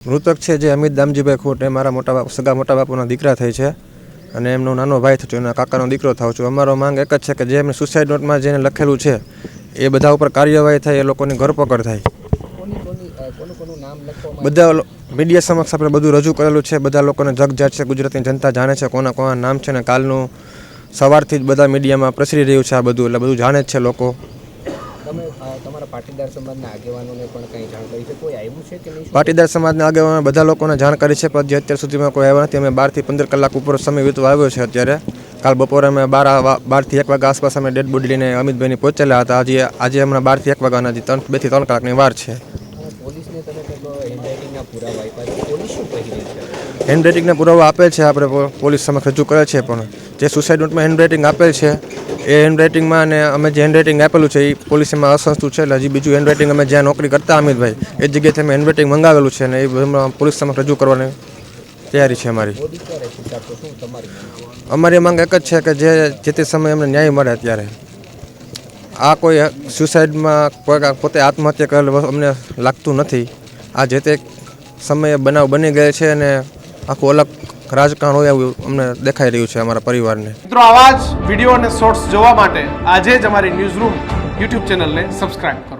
મૃતક છે જે અમિત દામજીભાઈ ખોટ એ મારા સગા મોટા બાપુના દીકરા થઈ છે અને એમનો નાનો ભાઈ થયો એના કાકાનો દીકરો થાવ છું. અમારો માંગ એક જ છે કે જે એમને સુસાઇડ નોટમાં જેને લખેલું છે એ બધા ઉપર કાર્યવાહી થાય, એ લોકોની ધરપકડ થાય. બધા મીડિયા સમક્ષ આપણે બધું રજૂ કરેલું છે, બધા લોકોને જગજાહેર છે, ગુજરાતની જનતા જાણે છે કોના કોના નામ છે ને કાલનું સવારથી જ બધા મીડિયામાં પ્રસરી રહ્યું છે આ બધું, એટલે બધું જાણે જ છે લોકો. પાટીદાર સમાજના આગેવાનો બધા લોકોને જાણ કરી છે, પણ અત્યાર સુધીમાં કોઈ આવ્યા નથી. અમે 12 થી 15 કલાક ઉપર સમય વીતવા આવ્યો છે. અત્યારે કાલ બપોરે અમે 12 થી 1 વાગ્યા આસપાસ અમે ડેડ બોડી લઈને અમિતભાઈની પહોંચેલા હતા. આજે હમણાં 12 થી 1 વાગ્યાના 2 થી 3 કલાકની વાર છે. હેન્ડરાઇટિંગના પુરાવા આપેલ છે, આપણે પોલીસ સમક્ષ રજૂ કરે છે, પણ જે સુસાઇડ નોટમાં હેન્ડરાઇટિંગ આપેલ છે એ હેન્ડરાઇટિંગમાં અને અમે જે હેન્ડરાઇટિંગ આપેલું છે એ પોલીસમાં અસંસ્તુત છે. એટલે હજી બીજું હેન્ડરાઇટિંગ અમે જ્યાં નોકરી કરતા અમિતભાઈ એ જગ્યાએથી અમે હેન્ડરાઇટિંગ મંગાવેલું છે અને એ પોલીસ સમક્ષ રજૂ કરવાની તૈયારી છે અમારી. અમારી માંગ એક જ છે કે જે તે સમયે અમને ન્યાય મળે. અત્યારે આ કોઈ સુસાઇડમાં પોતે આત્મહત્યા કરેલ અમને લાગતું નથી. આ જે તે સમયે બનાવ બની ગયો છે અને આખું અલગ રાજકારણ હોય એવું અમને દેખાઈ રહ્યું છે અમારા પરિવારને. મિત્રો, આવા જ વિડીયો અને શોર્ટ્સ જોવા માટે આજે જ અમારી ન્યૂઝ રૂમ યુટ્યુબ ચેનલને સબસ્ક્રાઇબ કરો.